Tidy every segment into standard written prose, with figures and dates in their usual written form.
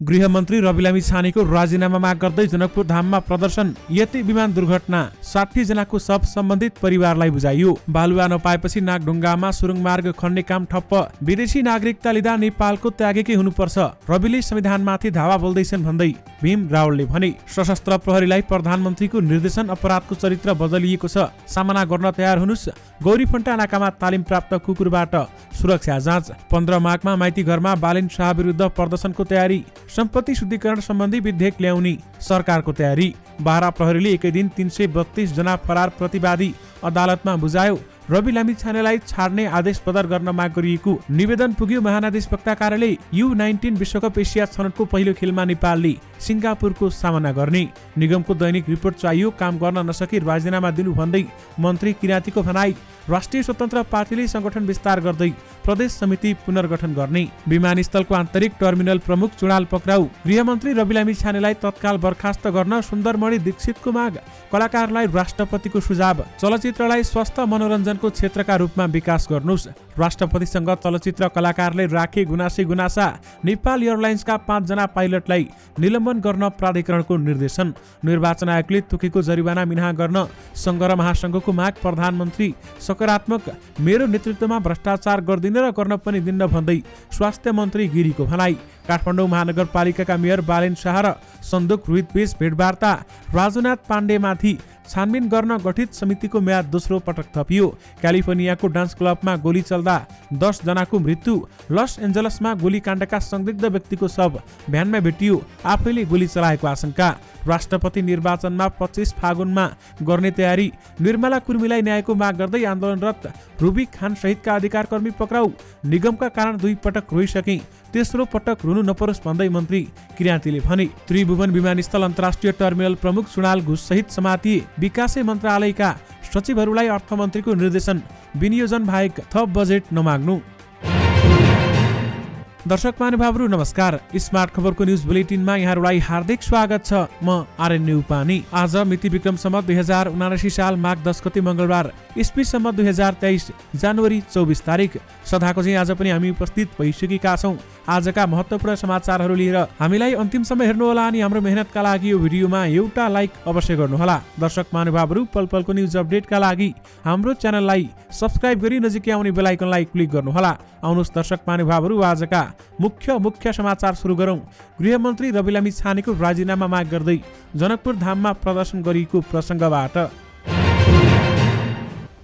गृहमन्त्री रवि लामिछानेको राजीनामा माग गर्दै जनकपुर धाममा प्रदर्शन। यति विमान दुर्घटना 60 जनाको शव सम्बन्धित परिवारलाई बुझाइयो। बालुवा नपाएपछि नागढुङ्गामा सुरुङ मार्ग खन्ने काम ठप्प। विदेशी नागरिकता लिँदा नेपालको त्यागेकै हुनुपर्छ, रविले संविधानमाथि धावा बोल्दैछन् भन्दै भीम रावलले भने। सशस्त्र प्रहरीलाई प्रधानमन्त्रीको निर्देशन अपराधको चरित्र बदलिएको छ, सामना गर्न तयार हुनुस्। गौरीफन्टा नाकामा तालिम प्राप्त कुकुरबाट सुरक्षा जाँच। 15 माघमा माइती घरमा बालिन शाह विरुद्ध प्रदर्शनको तयारी। सम्पत्ति शुद्धिकरण सम्बन्धी विधेयक ल्याउने सरकारको तयारी। बारा प्रहरीले एकै दिन 332 जना फरार प्रतिवादी अदालतमा बुझायो। रवि लामिछानेलाई छाड्ने आदेश बदर गर्न माग गरिएको निवेदन पुग्यो महानिर्देशकका कार्यालय। U19 विश्वकप एसिया छनौटको पहिलो खेलमा नेपालले सिङ्गापुरको सामना गर्ने। निगमको दैनिक रिपोर्ट चाहियो, काम गर्न नसकी राजीनामा दिनु भन्दै मन्त्री किराँतीको भनाई। राष्ट्रिय स्वतन्त्र पार्टीले संगठन विस्तार गर्दै प्रदेश समिति पुनर्गठन गर्ने। विमानस्थलको आन्तरिक टर्मिनल प्रमुख चुडाल पक्राउ। गृहमन्त्री रवि लामिछानेलाई तत्काल बर्खास्त गर्न सुन्दरमणि दीक्षितको माग। कलाकारलाई राष्ट्रपतिको सुझाव। चलचित्रलाई स्वस्थ मनोरञ्जनको क्षेत्रका रूपमा विकास गर्नुस्। राष्ट्रपतिसँग चलचित्र कलाकारले राखे गुनासा। नेपाल एयरलाइन्सका 5 जना पाइलटलाई निलम्बन गर्न प्राधिकरणको निर्देशन। निर्वाचन आयोगले तोकेको जरिवाना मिनाहा गर्न संघ र महासंघको माग। प्रधानमन्त्री सकारात्मक, मेरो नेतृत्वमा भ्रष्टाचार गर्दिन र गर्न पनि दिन्न भन्दै स्वास्थ्य मन्त्री गिरीको भनाई। काठमाडौँ महानगरपालिकाका मेयर बालेन शाह र सन्दुक रोहितबीच भेटवार्ता। राजुनाथ पाण्डेमाथि छानबिन गर्न गठित समितिको म्याद दोस्रो पटक थपियो। क्यालिफोर्नियाको डान्स क्लबमा गोली चल्दा 10 जनाको मृत्यु। लस एन्जलसमा गोलीकाण्डका संदिग्ध व्यक्तिको शव भ्यानमा भेटियो, आफैले गोली चलाएको आशंका। राष्ट्रपति निर्वाचनमा 25 फागुनमा गर्ने तयारी। निर्मला कुर्मीलाई न्यायको माग गर्दै आन्दोलनरत रुबी खान सहितका अधिकारकर्मी पक्राउ। निगमका कारण 2 पटक रोइसके, तेस्रो पटक रुनु नपरोस् भन्दै मन्त्री किराँतीले भने। त्रिभुवन विमानस्थल अन्तर्राष्ट्रिय टर्मिनल प्रमुख चुडाल घुस सहित समातिए। विकासै मन्त्रालयका सचिवहरूलाई अर्थमन्त्रीको निर्देशन, विनियोजन बाहेक थप बजेट नमाग्नु। दर्शक महानुभावहरू नमस्कार। स्मार्ट खबरको न्युज बुलेटिनमा यहाँहरूलाई हार्दिक स्वागत छ। म आर्यन न्युपानी। आज मिति विक्रम सम्वत 2079 साल माघ 10 गते मंगलबार, इस्वी सम्वत 2023 जनवरी 24 तारिक। सदाको चाहिँ आज पनि हामी उपस्थित भइसकेका छौँ आजका महत्त्वपूर्ण समाचारहरू लिएर। हामीलाई अन्तिमसम्म हेर्नुहोला अनि हाम्रो मेहनतका लागि यो भिडियोमा एउटा लाइक अवश्य गर्नुहोला। दर्शक महानुभावहरू पल पलको न्युज अपडेटका लागि हाम्रो च्यानललाई सब्स्क्राइब गरी नजिकै आउने बेल आइकनलाई क्लिक गर्नुहोला। आउनुहोस् दर्शक महानुभावहरू आजका मुख्य समाचार सुरु गरौँ। गृहमन्त्री रवि लामिछानेको राजीनामा माग गर्दै जनकपुर धाममा प्रदर्शन गरिएको प्रसङ्गबाट।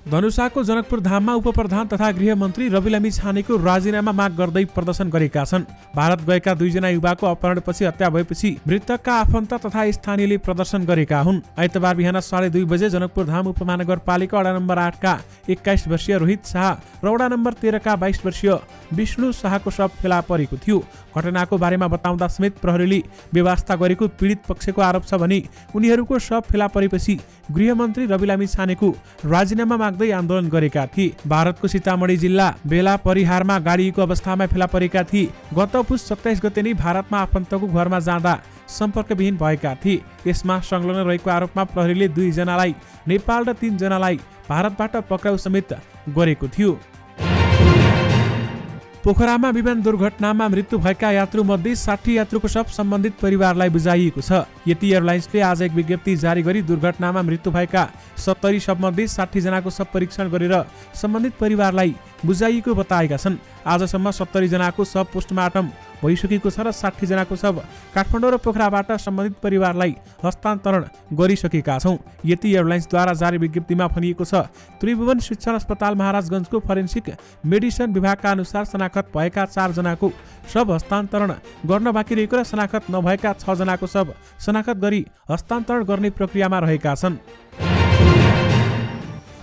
धनुषाको जनकपुर धाममा उपप्रधान तथा गृहमन्त्री रवि लामिछानेको राजीनामा माग गर्दै प्रदर्शन गरेका छन्। भारत गएका 2 जना युवाको अपहरणपछि हत्या भएपछि मृतकका आफन्त तथा स्थानीयले प्रदर्शन गरेका हुन्। आइतबार बिहान 2:30 बजे जनकपुर धाम उपमहानगरपालिका वडा नम्बर 8 का 21 वर्षीय रोहित शाह र वडा नम्बर 13 का 22 वर्षीय विष्णु शाहको शव फेला परेको थियो। घटनाको बारेमा बताउँदा समेत प्रहरीले व्यवस्था गरेको पीडित पक्षको आरोप छ भने उनीहरूको शव फेला परेपछि गृहमन्त्री रवि लामिछानेको राजीनामा माग्दै आन्दोलन गरेका थिए। भारतको सीतामढी जिल्ला बेला परिहारमा गाडिएको अवस्थामा फेला परेका थिए। गत पुस 27 गते नै भारतमा आफन्तको घरमा जाँदा सम्पर्कविहीन भएका थिए। यसमा संलग्न रहेको आरोपमा प्रहरीले 2 जनालाई नेपाल र 3 जनालाई भारतबाट पक्राउ समेत गरेको थियो। पोखरामा विमान दुर्घटनामा मृत्यु भएका यात्रु मध्ये 60 यात्रुको शव सम्बन्धित परिवारलाई बुझाइएको छ। यति एयरलाइन्सले आज एक विज्ञप्ति जारी गरी दुर्घटनामा मृत्यु भएका 70 शव मध्ये 60 जनाको शव परीक्षण गरेर सम्बन्धित परिवारलाई बुझाइएको बताएका छन्। आजसम्म 70 जनाको शव पोस्टमार्टम भइसकेको छ र 60 जनाको शव काठमाडौँ र पोखराबाट सम्बन्धित परिवारलाई हस्तान्तरण गरिसकेका छौँ। यति एयरलाइन्सद्वारा जारी विज्ञप्तिमा भनिएको छ, त्रिभुवन शिक्षण अस्पताल महाराजगञ्जको फरेन्सिक मेडिसिन विभागका अनुसार शनाखत भएका 4 जनाको शव हस्तान्तरण गर्न बाँकी रहेको र शनाखत नभएका 6 जनाको शव शनाखत गरी हस्तान्तरण गर्ने प्रक्रियामा रहेका छन्।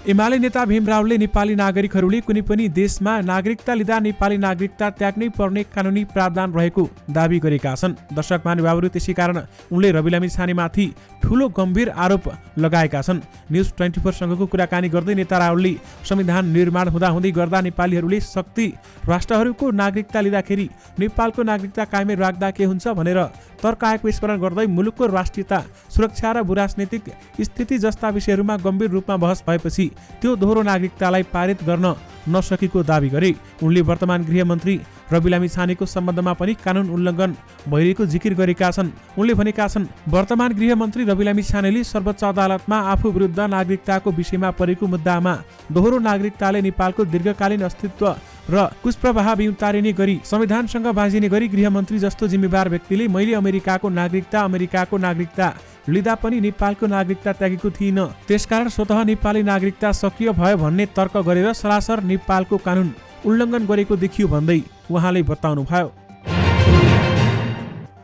एमाले नेता भीम रावलले नेपाली नागरिकहरूले कुनै पनि देशमा नागरिकता लिँदा नेपाली नागरिकता त्याग्नै पर्ने कानुनी प्रावधान रहेको दावी गरेका छन्। दर्शक महानुभावहरू त्यसै कारण उनले रवि लामिछानेमाथि ठूलो गम्भीर आरोप लगाएका छन्। न्युज 24 सँगको कुराकानी गर्दै नेता रावलले संविधान निर्माण हुँदाहुँदै गर्दा नेपालीहरूले शक्ति राष्ट्रहरूको नागरिकता लिँदाखेरि नेपालको नागरिकता कायमै राख्दा के हुन्छ भनेर तर्क आएको स्मरण गर्दै मुलुकको राष्ट्रियता, सुरक्षा र भूराजनैतिक स्थिति जस्ता विषयहरूमा गम्भीर रूपमा बहस भएपछि त्यो दोहोरो नागरिकतालाई पारित गर्न नसकेको दावी गरे। उनले वर्तमान गृहमन्त्री रवि लामिछानेको सम्बन्धमा पनि कानुन उल्लङ्घन भइरहेको जिकिर गरेका छन्। उनले भनेका छन्, वर्तमान गृहमन्त्री रवि लामिछानेले सर्वोच्च अदालतमा आफू विरुद्ध नागरिकताको विषयमा परेको मुद्दामा दोहोरो नागरिकताले नेपालको दीर्घकालीन अस्तित्व र कुशप्रवाह बिउतारिने गरी संविधानसँग बाजिने गरी गृहमन्त्री जस्तो जिम्मेवार व्यक्तिले मैले अमेरिकाको नागरिकता लिँदा पनि नेपालको नागरिकता त्यागेको थिइनँ, त्यसकारण स्वतः नेपाली नागरिकता सकिय भयो भन्ने तर्क गरेर सरासर नेपालको कानुन उल्लङ्घन गरेको देखियो भन्दै उहाँले बताउनुभयो।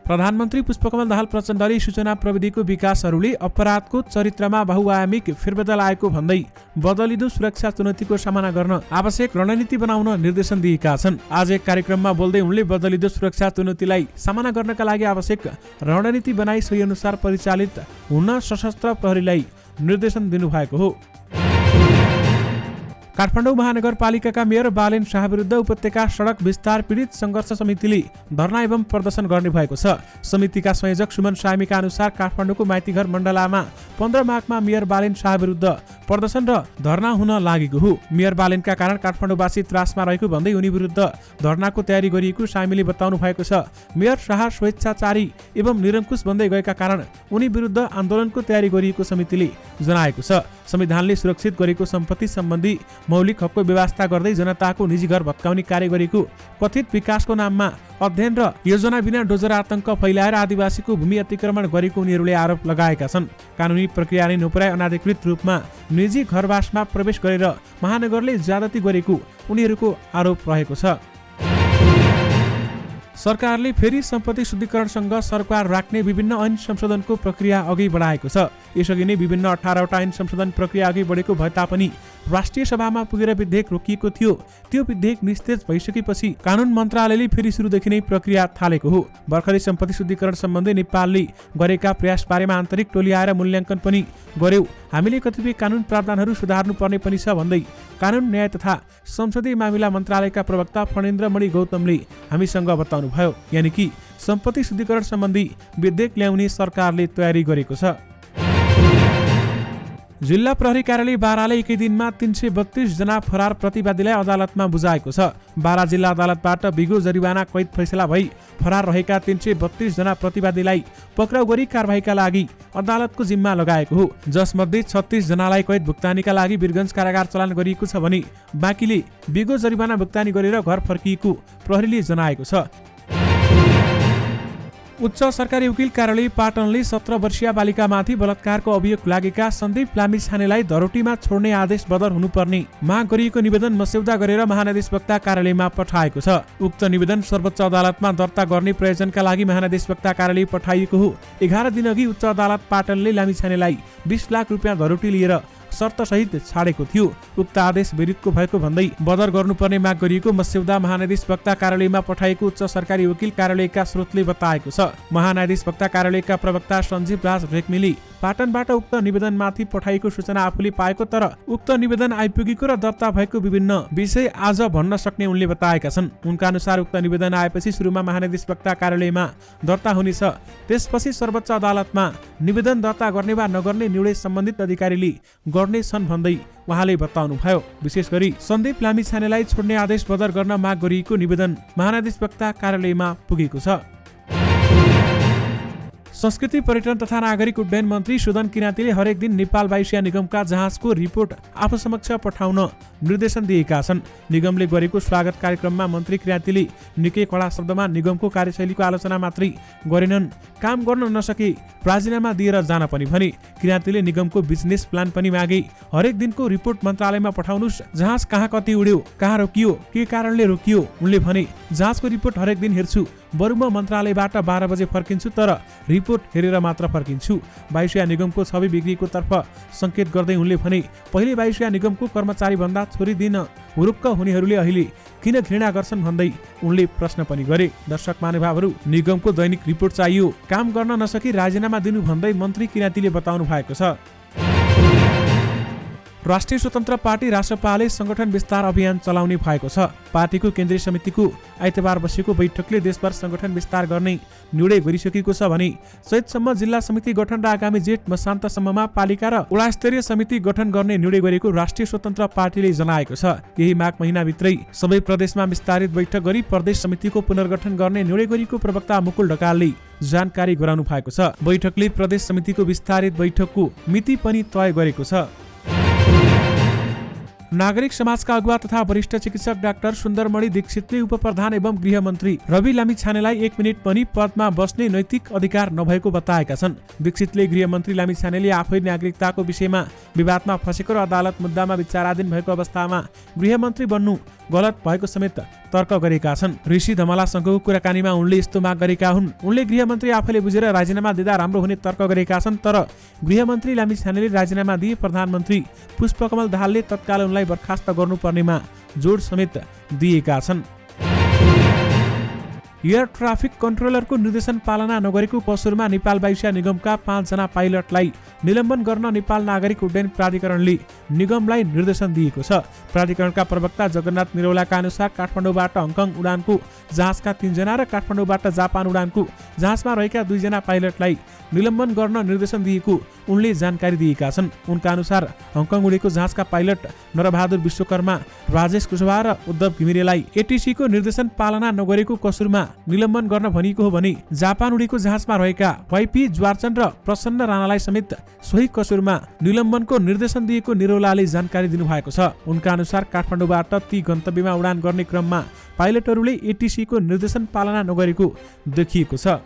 प्रधानमन्त्री पुष्पकमल दाहाल प्रचण्डले सूचना प्रविधिको विकासहरूले अपराधको चरित्रमा बहुआयामिक फेरबदल आएको भन्दै बदलिदो सुरक्षा चुनौतीको सामना गर्न आवश्यक रणनीति बनाउन निर्देशन दिएका छन्। आज एक कार्यक्रममा बोल्दै उनले बदलिदो सुरक्षा चुनौतीलाई सामना गर्नका लागि आवश्यक रणनीति बनाई सोही अनुसार परिचालित हुन सशस्त्र प्रहरीलाई निर्देशन दिनुभएको हो। काठमाडौँ महानगरपालिकाका मेयर बालेन शाह विरुद्ध उपत्यका सडक विस्तार पीडित सङ्घर्ष समितिले धरना एवं प्रदर्शन गर्ने भएको छ। समितिका संयोजक सुमन सामीका अनुसार काठमाडौँको माइतीघर मण्डलामा 15 माघमा मेयर बालेन शाह विरुद्ध प्रदर्शन र धरना हुन लागेको हो। मेयर बालेनका कारण काठमाडौँवासी त्रासमा रहेको भन्दै उनी विरुद्ध धरनाको तयारी गरिएको सामीले बताउनु भएको छ। मेयर शाह स्वेच्छाचारी एवं निरङ्कुश बन्दै गएका कारण उनी विरुद्ध आन्दोलनको तयारी गरिएको समितिले जनाएको छ। संविधानले सुरक्षित गरेको सम्पत्ति सम्बन्धी मौलिक हकको व्यवस्था गर्दै जनताको निजी घर भत्काउने कार्य गरेको कथित विकासको नाममा अध्ययन र योजना बिना डोजर आतंक फैलाएर आदिवासीको भूमि अतिक्रमण गरेको उनीहरूले आरोप लगाएका छन्। कानुनी प्रक्रिया नै नपुर्याई अनाधिकृत रूपमा निजी घरवासमा प्रवेश गरेर महानगरले ज्यादती गरेको उनीहरूको आरोप रहेको छ। सरकारले फेरि सम्पत्ति शुद्धिकरणसँग सरकार राख्ने विभिन्न ऐन संशोधनको प्रक्रिया अघि बढाएको छ। यसअघि नै विभिन्न 18वटा ऐन संशोधन प्रक्रिया अघि बढेको भए तापनि राष्ट्रिय सभामा पुगेर विधेयक रोकिएको थियो। त्यो विधेयक निस्तेज भइसकेपछि कानुन मन्त्रालयले फेरि सुरुदेखि नै प्रक्रिया थालेको हो। भर्खरै सम्पत्ति शुद्धिकरण सम्बन्धी नेपालले गरेका प्रयास बारेमा आन्तरिक टोली आएर मूल्याङ्कन पनि गर्यो। हामीले कतिपय कानुन प्रावधानहरू सुधार्नु पर्ने पनि छ भन्दै कानुन न्याय तथा संसदीय मामिला मन्त्रालयका प्रवक्ता फणेन्द्रमणि गौतमले हामीसँग बताउनुभयो। यानि कि सम्पत्ति शुद्धिकरण सम्बन्धी विधेयक ल्याउने सरकारले तयारी गरेको छ। जिल्ला प्रहरी कार्यालय बाराले एकै दिनमा 332 जना फरार प्रतिवादीलाई अदालतमा बुझाएको छ। बारा जिल्ला अदालतबाट बिगो जरिवाना कैद फैसला भई फरार रहेका 332 जना प्रतिवादीलाई पक्राउ गरी कारबाहीका लागि अदालतको जिम्मा लगाएको हो। जसमध्ये 36 जनालाई कैद भुक्तानीका लागि वीरगञ्ज कारागार चलान गरिएको छ भने बाँकीले बिगो जरिवाना भुक्तानी गरेर घर फर्किएको प्रहरीले जनाएको छ। उच्च सरकारी वकिल कार्यालय पाटनले 17 वर्षीय बालिकामाथि बलात्कारको अभियोग लागेका सन्दीप लामिछानेलाई धरोटीमा छोड्ने आदेश बदर हुनुपर्ने माग गरिएको निवेदन मस्यौदा गरेर महानिर्देशकका कार्यालयमा पठाएको छ। उक्त निवेदन सर्वोच्च अदालतमा दर्ता गर्ने प्रयोजनका लागि महानिर्देशकका कार्यालय पठाइएको हो। 11 दिनअघि उच्च अदालत पाटनले लामिछानेलाई 20 लाख रुपियाँ धरोटी लिएर शर्त सहित छाडेको थियो। उक्त आदेश विरुद्धको भएको भन्दै बदर गर्नुपर्ने माग गरिएको मस्यौदा महान्यायाधीशवक्ता कार्यालयमा पठाएको उच्च सरकारी वकिल कार्यालयका स्रोतले बताएको छ। महान्यायाधीशवक्ता कार्यालयका प्रवक्ता सञ्जीव राज रेग्मीले पाटनबाट उक्त निवेदनमाथि पठाइएको सूचना आफूले पाएको तर उक्त निवेदन आइपुगेको र दर्ता भएको विभिन्न विषय आज भन्न सक्ने उनले बताएका छन्। उनका अनुसार उक्त निवेदन आएपछि सुरुमा महान्यायाधीशवक्ता कार्यालयमा दर्ता हुनेछ, त्यसपछि सर्वोच्च अदालतमा निवेदन दर्ता गर्ने वा नगर्ने निर्णय सम्बन्धित अधिकारीले गर्ने छन् भन्दै उहाँले बताउनुभयो। विशेष गरी सन्दीप लामिछानेलाई छोड्ने आदेश बदर गर्न माग गरिएको निवेदन महान्यायाधीशवक्ता कार्यालयमा पुगेको छ। संस्कृति पर्यटन तथा नागरिक उड्डयन मन्त्री सुदन किराँतीले हरेक दिन नेपाल वायुसेना निगमका जहाजको रिपोर्ट आफू समक्ष पठाउन निर्देशन दिएका छन्। निगमले गरेको स्वागत कार्यक्रममा मन्त्री किराँतीले निकै कडा शब्दमा निगमको कार्यशैलीको आलोचना मात्रै गरेनन्, काम गर्न नसके राजीनामा दिएर जान पनि भने। किराँतीले निगमको बिजनेस प्लान पनि मागे। हरेक दिनको रिपोर्ट मन्त्रालयमा पठाउनुस्, जहाज कहाँ कति उड्यो, कहाँ रोकियो, के कारणले रोकियो। उनले भने जहाजको रिपोर्ट हरेक दिन हेर्छु, बरु म मन्त्रालयबाट 12 बजे फर्किन्छु तर रिपोर्ट हेरेर मात्र फर्किन्छु। वायुसेना निगमको छवि बिग्रिएको तर्फ संकेत गर्दै उनले भने पहिले वायुसेना निगमको कर्मचारी भन्दा छोडिदिन हुरुक्क हुनेहरूले अहिले किन घृणा गर्छन् भन्दै उनले प्रश्न पनि गरे। दर्शक महानुभावहरू, निगमको दैनिक रिपोर्ट चाहियो, काम गर्न नसकी राजीनामा दिनु भन्दै मन्त्री किराँतीले बताउनु भएको छ। राष्ट्रिय स्वतन्त्र पार्टी रासपाले संगठन विस्तार अभियान चलाउने भएको छ। पार्टीको केन्द्रीय समितिको आइतबार बसेको बैठकले देशभर संगठन विस्तार गर्ने निर्णय गरिसकेको छ भने चैतसम्म जिल्ला समिति गठन र आगामी जेठ मसान्तसम्ममा पालिका र वडा स्तरीय समिति गठन गर्ने निर्णय गरेको राष्ट्रिय स्वतन्त्र पार्टीले जनाएको छ। यही माघ महिनाभित्रै सबै प्रदेशमा विस्तारित बैठक गरी प्रदेश समितिको पुनर्गठन गर्ने निर्णय गरेको प्रवक्ता मुकुल ढकालले जानकारी गराउनु भएको छ। बैठकले प्रदेश समितिको विस्तारित बैठकको मिति पनि तय गरेको छ। नागरिक समाजका अगुवा तथा वरिष्ठ चिकित्सक डाक्टर सुन्दरमणि दीक्षितले उपप्रधान एवं गृहमन्त्री रवि लामिछानेलाई 1 मिनेट पनि पदमा बस्ने नैतिक अधिकार नभएको बताएका छन्। दीक्षितले गृहमन्त्री लामिछानेले आफै नागरिकताको विषयमा विवादमा फँसेको र अदालत मुद्दामा विचाराधीन भएको अवस्थामा गृहमन्त्री बन्नु गलत भएको समेत तर्क गरेका छन्। ऋषि धमलासँगको कुराकानीमा उनले यस्तो माग गरेका हुन्। उनले गृहमन्त्री आफैले बुझेर राजीनामा दिँदा राम्रो हुने तर्क गरेका छन्, तर गृहमन्त्री लामिछानेले राजीनामा दिए प्रधानमन्त्री पुष्पकमल दाहालले तत्काल उनलाई बर्खास्त गर्नुपर्नेमा जोड समेत दिएका छन्। एयर ट्राफिक कन्ट्रोलरको निर्देशन पालना नगरेको कसुरमा नेपाल वायुसेना निगमका 5 जना पाइलटलाई निलम्बन गर्न नेपाल नागरिक उड्डयन प्राधिकरणले निगमलाई निर्देशन दिएको छ। प्राधिकरणका प्रवक्ता जगन्नाथ निरौलाका अनुसार काठमाडौँबाट हङकङ उडानको जहाजका 3 जना र काठमाडौँबाट जापान उडानको जहाजमा रहेका 2 जना पाइलटलाई निलम्बन गर्न निर्देशन दिएको उनले जानकारी दिएका छन्। उनका अनुसार हङकङ उडेको जहाजका पाइलट नरबहादुर विश्वकर्मा, राजेश कुशवाहा र उद्धव घिमिरेलाई एटीसीको निर्देशन पालना नगरेको कसुरमा निलम्बन गर्न भनिएको हो भने जापान उडेको जहाजमा रहेका वाइपी ज्वारचन र प्रसन्न राणालाई समेत सोही कसुरमा निलम्बनको निर्देशन दिएको निरौलाले जानकारी दिनुभएको छ। उनका अनुसार काठमाडौँबाट ती गन्तव्यमा उडान गर्ने क्रममा पाइलटहरूले एटीसीको निर्देशन पालना नगरेको देखिएको छ।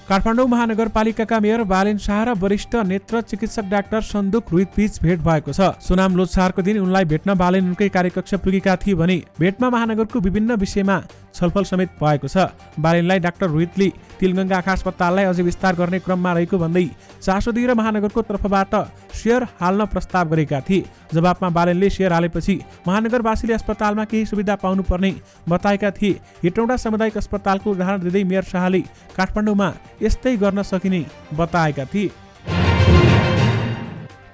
काठमाडौँ महानगरपालिकाका मेयर बालेन शाह र वरिष्ठ नेत्र चिकित्सक डाक्टर सन्दुक रोहित बीच भेट भएको छ। सोनाम लोछारको दिन उनलाई भेट्न बालेन उनकै कार्यकक्ष पुगेका थिए भने भेटमा महानगरको विभिन्न विषयमा छलफल समेत भएको छ। बालेनलाई डाक्टर रोहितले तिलगङ्गा आँखा अस्पताललाई अझै विस्तार गर्ने क्रममा रहेको भन्दै चासो दिएर महानगरको तर्फबाट सेयर हाल्न प्रस्ताव गरेका थिए। जवाफमा बालेनले सेयर हालेपछि महानगरवासीले अस्पतालमा केही सुविधा पाउनुपर्ने बताएका थिए। हेटौँडा सामुदायिक अस्पतालको उदाहरण दिँदै मेयर शाहले काठमाडौँमा यस्तै गर्न सकिने बताएका थिए।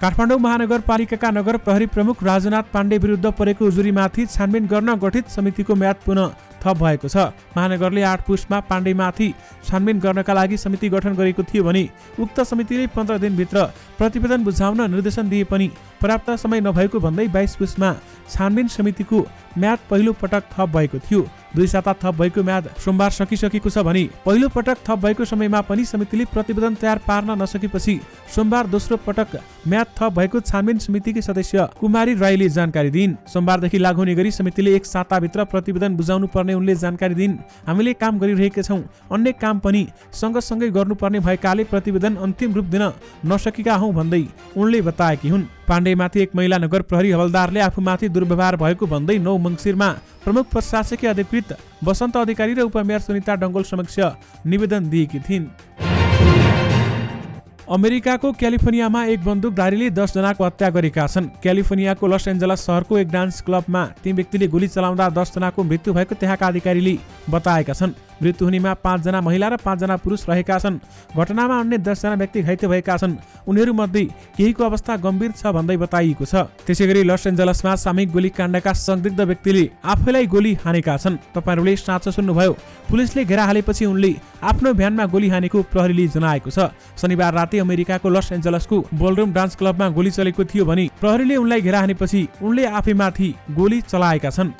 काठमाडौँ महानगरपालिकाका नगर प्रहरी प्रमुख राजनाथ पाण्डे विरुद्ध परेको उजुरीमाथि छानबिन गर्न गठित समितिको म्याद पुनः थप भएको छ। महानगरले 8 पुसमा पाण्डेमाथि छानबिन गर्नका लागि समिति गठन गरेको थियो भने उक्त समितिले 15 दिनभित्र प्रतिवेदन बुझाउन निर्देशन दिए पनि पर्याप्त समय नभएको भन्दै 22 पुसमा छानबिन समितिको म्याद पहिलो पटक थप भएको थियो। 2 साता थप भएको म्याद सोमबार सकिसकेको छ भने पहिलो पटक थप भएको समयमा पनि समितिले प्रतिवेदन तयार पार्न नसकेपछि सोमबार दोस्रो पटक म्याद थप भएको छानबिन समितिकी सदस्य कुमारी राईले जानकारी दिइन्। सोमबारदेखि लागू हुने गरी समितिले 1 साताभित्र प्रतिवेदन बुझाउनु पर्ने उनले जानकारी दिइन्। हामीले काम गरिरहेका छौँ, अन्य काम पनि सँगसँगै गर्नुपर्ने भएकाले प्रतिवेदन अन्तिम रूप दिन नसकेका हौँ भन्दै उनले बताएकी हुन्। पाण्डेमाथि एक महिला नगर प्रहरी हवलदारले आफूमाथि दुर्व्यवहार भएको भन्दै 9 मङ्सिरमा प्रमुख प्रशासकीय अधिकृत वसन्त अधिकारी र उपमेयर सुनिता डङ्गोल समक्ष निवेदन दिएकी थिइन्। अमेरिकाको क्यालिफोर्नियामा एक बन्दुकधारीले 10 जनाको हत्या गरेका छन्। क्यालिफोर्नियाको लस एन्जलस शहरको एक डान्स क्लबमा 3 व्यक्तिले गोली चलाउँदा 10 जनाको मृत्यु भएको त्यहाँका अधिकारीले बताएका छन्। मृत्यु हुनेमा 5 जना महिला र 5 जना पुरुष रहेका छन्। घटनामा अन्य 10 जना व्यक्ति घाइते भएका छन्। उनीहरूमध्ये केहीको अवस्था गम्भीर छ भन्दै बताइएको छ। त्यसैगरी लस एन्जलसमा सामूहिक गोलीकाण्डका संदिग्ध व्यक्तिले आफैलाई गोली हानेका छन्। तपाईहरूले साँचो सुन्नुभयो। पुलिसले घेरा हालेपछि उनले आफ्नो भ्यानमा गोली हानेको प्रहरीले जनाएको छ। शनिबार राति अमेरिकाको लस एन्जलसको बोलरुम डान्स क्लबमा गोली चलेको थियो भने प्रहरीले उनलाई घेरा हानेपछि उनले आफैमाथि गोली चलाएका छन्।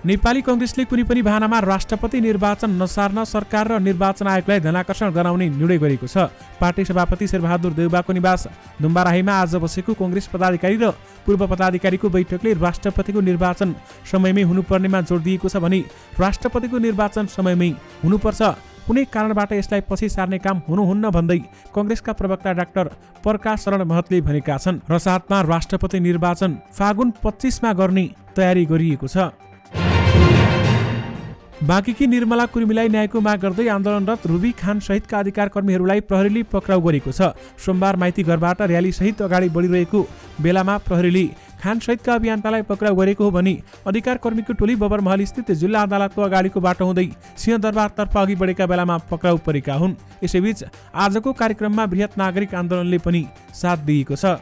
नेपाली कांग्रेसले कुनै पनि बहानामा राष्ट्रपति निर्वाचन नसार्न सरकार र निर्वाचन आयोगलाई ध्यानाकर्षण गराउने निर्णय गरेको छ। पार्टी सभापति शेरबहादुर देउबाको निवास दुम्बाराहीमा आज बसेको कांग्रेस पदाधिकारी र पूर्व पदाधिकारीको बैठकले राष्ट्रपतिको निर्वाचन समयमै हुनुपर्नेमा जोड दिएको छ भने राष्ट्रपतिको निर्वाचन समयमै हुनुपर्छ। कुनै कारणबाट यसलाई पछि सार्ने काम हुनुहुन्न भन्दै कांग्रेसका प्रवक्ता डाक्टर प्रकाश शरण महतले भनेका छन्। रसातमा राष्ट्रपति निर्वाचन फागुन 25 मा गर्ने तयारी गरिएको छ। बाँकीकी निर्मला कुर्मीलाई न्यायको माग गर्दै आन्दोलनरत रुबी खान सहितका अधिकार कर्मीहरूलाई प्रहरीले पक्राउ गरेको छ। सोमबार माइती घरबाट र्याली सहित अगाडि बढिरहेको बेलामा प्रहरीले खानसहितका अभियन्तालाई पक्राउ गरेको हो भनी अधिकार कर्मीको टोली बबरमहल स्थित जिल्ला अदालतको अगाडिको बाटो हुँदै सिंहदरबारतर्फ अघि बढेका बेलामा पक्राउ परेका हुन्। यसैबीच आजको कार्यक्रममा बृहत नागरिक आन्दोलनले पनि साथ दिएको छ।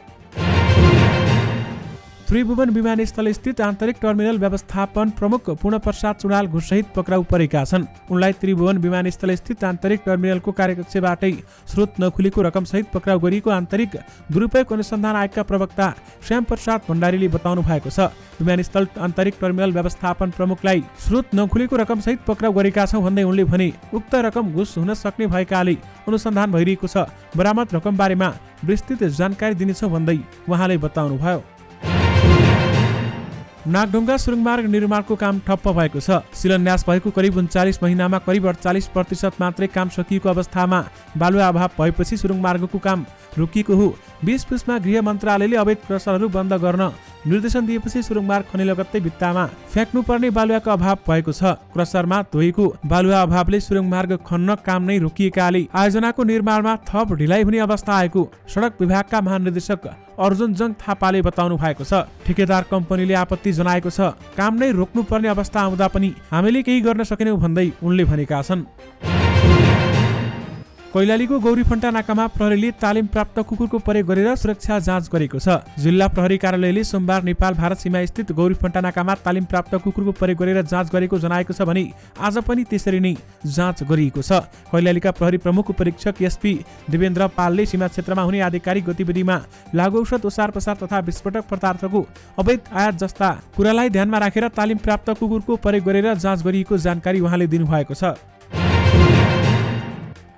त्रिभुवन विमानस्थल स्थित आन्तरिक टर्मिनल व्यवस्थापन प्रमुख पूर्णप्रसाद चुडाल घुससहित पक्राउ परेका छन्। उनलाई त्रिभुवन विमानस्थल स्थित आन्तरिक टर्मिनलको कार्यकक्षबाटै स्रोत नखुलेको रकमसहित पक्राउ गरिएको आन्तरिक दुरुपयोग अनुसन्धान आयोगका प्रवक्ता श्याम प्रसाद भण्डारीले बताउनु भएको छ। विमानस्थल आन्तरिक टर्मिनल व्यवस्थापन प्रमुखलाई स्रोत नखुलेको रकमसहित पक्राउ गरेका छौँ भन्दै उनले भने उक्त रकम घुस हुन सक्ने भएकाले अनुसन्धान भइरहेको छ। बरामद रकम बारेमा विस्तृत जानकारी दिनेछौँ भन्दै उहाँले बताउनुभयो। नागढुङ्गा सुरुङमार्ग निर्माणको काम ठप्प भएको छ। शिलान्यास भएको करिब 39 महिनामा करिब 48% मात्रै काम सकिएको अवस्थामा बालुवा अभाव भएपछि सुरुङमार्गको काम रोकिएको हो। 20 पुसमा गृह मन्त्रालयले अवैध क्रसरहरू बन्द गर्न निर्देशन दिएपछि सुरुङमार्ग खने लगत्तै भित्तामा फ्याँक्नुपर्ने बालुवाको अभाव भएको छ। क्रसरमा धोएको बालुवा अभावले सुरुङमार्ग खन्न काम नै रोकिएकाले आयोजनाको निर्माणमा थप ढिलाइ हुने अवस्था आएको सडक विभागका महानिर्देशक अर्जुन जङ थापाले बताउनु भएको छ। ठेकेदार कम्पनीले आपत्ति जनाएको छ। काम नै रोक्नुपर्ने अवस्था आउँदा पनि हामीले केही गर्न सकेनौँ भन्दै उनले भनेका छन्। कैलालीको गौरीफन्टा नाकामा प्रहरीले तालिम प्राप्त कुकुरको प्रयोग गरेर सुरक्षा जाँच गरेको छ। जिल्ला प्रहरी कार्यालयले सोमबार नेपाल भारत सीमा स्थित गौरीफन्टा नाकामा तालिम प्राप्त कुकुरको प्रयोग गरेर जाँच गरेको जनाएको छ भने आज पनि त्यसरी नै जाँच गरिएको छ। कैलालीका प्रहरी प्रमुख उपरीक्षक एसपी देवेन्द्र पालले सीमा क्षेत्रमा हुने आधिकारिक गतिविधिमा लागु औषध ओसार पसार तथा विस्फोटक पदार्थको अवैध आयात जस्ता कुरालाई ध्यानमा राखेर तालिम प्राप्त कुकुरको प्रयोग गरेर जाँच गरिएको जानकारी उहाँले दिनुभएको छ।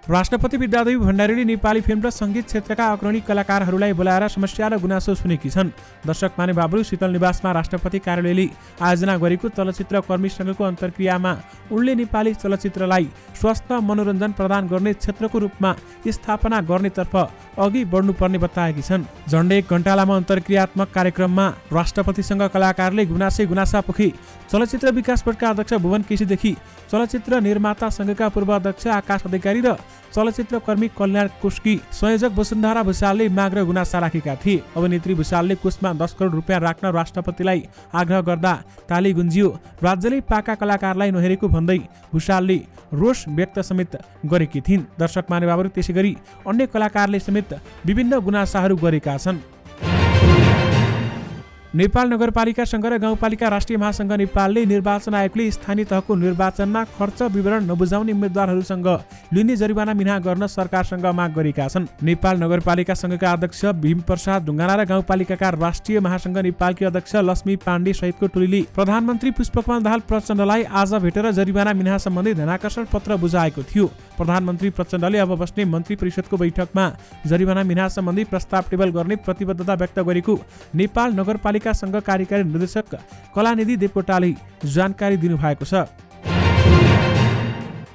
राष्ट्रपति विद्यादेवी भण्डारीले नेपाली फिल्म र संगीत क्षेत्रका अग्रणी कलाकारहरूलाई बोलाएर समस्या र गुनासो सुनेकी छन्। दर्शक माने बाबु शीतल निवासमा राष्ट्रपति कार्यालयले आयोजना गरेको चलचित्र कर्मी संघको अन्तर्क्रियामा उनले नेपाली चलचित्रलाई स्वस्थ मनोरञ्जन प्रदान गर्ने क्षेत्रको रूपमा स्थापना गर्नेतर्फ अघि बढ्नुपर्ने बताएकी छन्। झण्डै 1 घण्टा लामो अन्तर्क्रियात्मक कार्यक्रममा राष्ट्रपतिसँग कलाकारले गुनासा पोखी। चलचित्र विकास बोर्डका अध्यक्ष भुवन केसीदेखि चलचित्र निर्माता संघका पूर्व अध्यक्ष आकाश अधिकारी र चलचित्र कर्मी कल्याण कोषकी संयोजक वसुन्धरा भुषालले माग र गुनासा राखेका थिए। अभिनेत्री भुषालले कोषमा 10 करोड रुपियाँ राख्न राष्ट्रपतिलाई आग्रह गर्दा ताली गुन्जियो। राज्यले पाका कलाकारलाई नहेरेको भन्दै भुषालले रोष व्यक्त समेत गरेकी थिइन्। दर्शक महानुभावहरू त्यसैगरी अन्य कलाकारले समेत विभिन्न गुनासाहरू गरेका छन्। नेपाल नगरपालिका संघ र गाउँपालिका राष्ट्रिय महासंघ नेपालले निर्वाचन आयोगले स्थानीय तहको निर्वाचनमा खर्च विवरण नबुझाउने उम्मेद्वारहरूसँग लिने जरिवाना मिना गर्न सरकारसँग माग गरेका छन्। नेपाल नगरपालिका संघका अध्यक्ष भीमप्रसाद ढुङ्गाना र गाउँपालिकाका राष्ट्रिय महासंघ नेपालकी अध्यक्ष लक्ष्मी पाण्डे सहितको टोलीले प्रधानमन्त्री पुष्पकमल दाहाल प्रचण्डलाई आज भेटेर जरिवाना मिना सम्बन्धी ध्यानाकर्षण पत्र बुझाएको थियो। प्रधानमन्त्री प्रचण्डले अब बस्ने मन्त्री परिषदको बैठकमा जरिवाना मिना सम्बन्धी प्रस्ताव टेबल गर्ने प्रतिबद्धता व्यक्त गरेको नेपाल नगरपालिका संघ कार्यकारी निर्देशक कलानिधि देवकोटाले जानकारी दिनुभएको छ।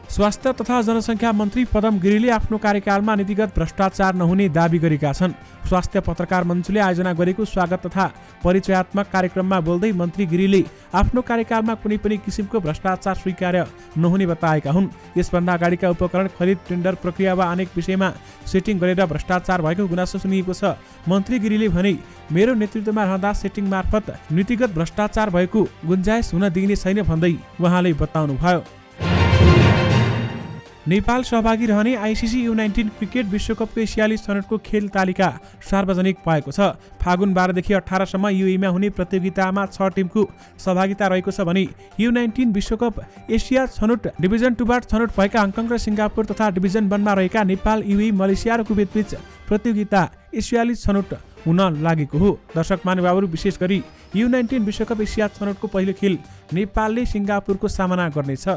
स्वास्थ्य तथा जनसङ्ख्या मन्त्री पदम गिरीले आफ्नो कार्यकालमा नीतिगत भ्रष्टाचार नहुने दावी गरेका छन्। स्वास्थ्य पत्रकार मञ्चले आयोजना गरेको स्वागत तथा परिचयात्मक कार्यक्रममा बोल्दै मन्त्री गिरीले आफ्नो कार्यकालमा कुनै पनि किसिमको भ्रष्टाचार स्वीकार्य नहुने बताएका हुन्। यसभन्दा अगाडिका उपकरण खरिद टेन्डर प्रक्रिया वा अनेक विषयमा सेटिङ गरेर भ्रष्टाचार भएको गुनासो सुनिएको छ। मन्त्री गिरीले भने मेरो नेतृत्वमा रहँदा सेटिङ मार्फत नीतिगत भ्रष्टाचार भएको गुन्जाइस हुन दिइने छैन भन्दै उहाँले बताउनुभयो। नेपाल सहभागी रहने आइसिसी U19 क्रिकेट विश्वकपको एसियाली छनौटको खेल तालिका सार्वजनिक भएको छ। फागुन 12 देखि 18 सम्म युएईमा हुने प्रतियोगितामा 6 टिमको सहभागिता रहेको छ भने U19 विश्वकप एसिया छनौट डिभिजन 2 बाट छनौट भएका हङकङ र सिङ्गापुर तथा डिभिजन 1 मा रहेका नेपाल, युएई, मलेसिया र कुवेतबीच प्रतियोगिता एसियाली छनौट हुन लागेको हो। दर्शक महानुभावहरू विशेष गरी U19 विश्वकप एसिया छनौटको पहिलो खेल नेपालले सिङ्गापुरको सामना गर्नेछ।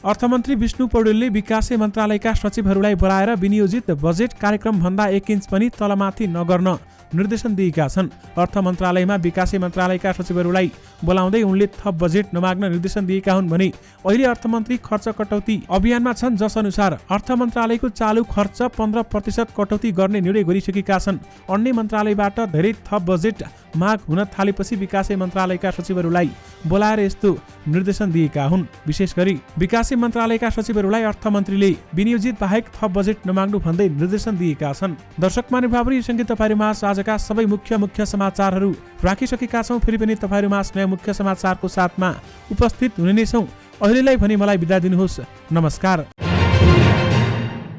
अर्थमन्त्री विष्णु पौडेलले विकासे मन्त्रालयका सचिवहरूलाई बोलाएर विनियोजित बजेट कार्यक्रम भन्दा 1 इन्च पनि तलमाथि नगर्न निर्देशन दिएका छन्। अर्थ मन्त्रालयमा विकासे मन्त्रालयका सचिवहरूलाई बोलाउँदै उनले थप बजेट नमाग्न निर्देशन दिएका हुन् भने अहिले अर्थमन्त्री खर्च कटौती अभियानमा छन्, जस अनुसार अर्थ मन्त्रालयको चालु खर्च 15% कटौती गर्ने निर्णय गरिसकेका छन्। अन्य मन्त्रालयबाट धेरै थप बजेट माग हुन थालेपछि विकासे मन्त्रालयका सचिवहरूलाई बोलाएर यस्तो निर्देशन दिएका हुन्। विशेष गरी विकासे मन्त्रालयका सचिवहरूलाई अर्थमन्त्रीले विनियोजित बाहेक थप बजेट नमाग्नु भन्दै निर्देशन दिएका छन्। दर्शक महानुभावहरू, यो सँगै तपाईँहरूमा आजका सबै मुख्य समाचारहरू राखिसकेका छौँ। फेरि पनि तपाईँहरूमा नयाँ मुख्य समाचारको साथमा उपस्थित हुने नै छौँ। अहिलेलाई भने मलाई बिदा दिनुहोस्। नमस्कार।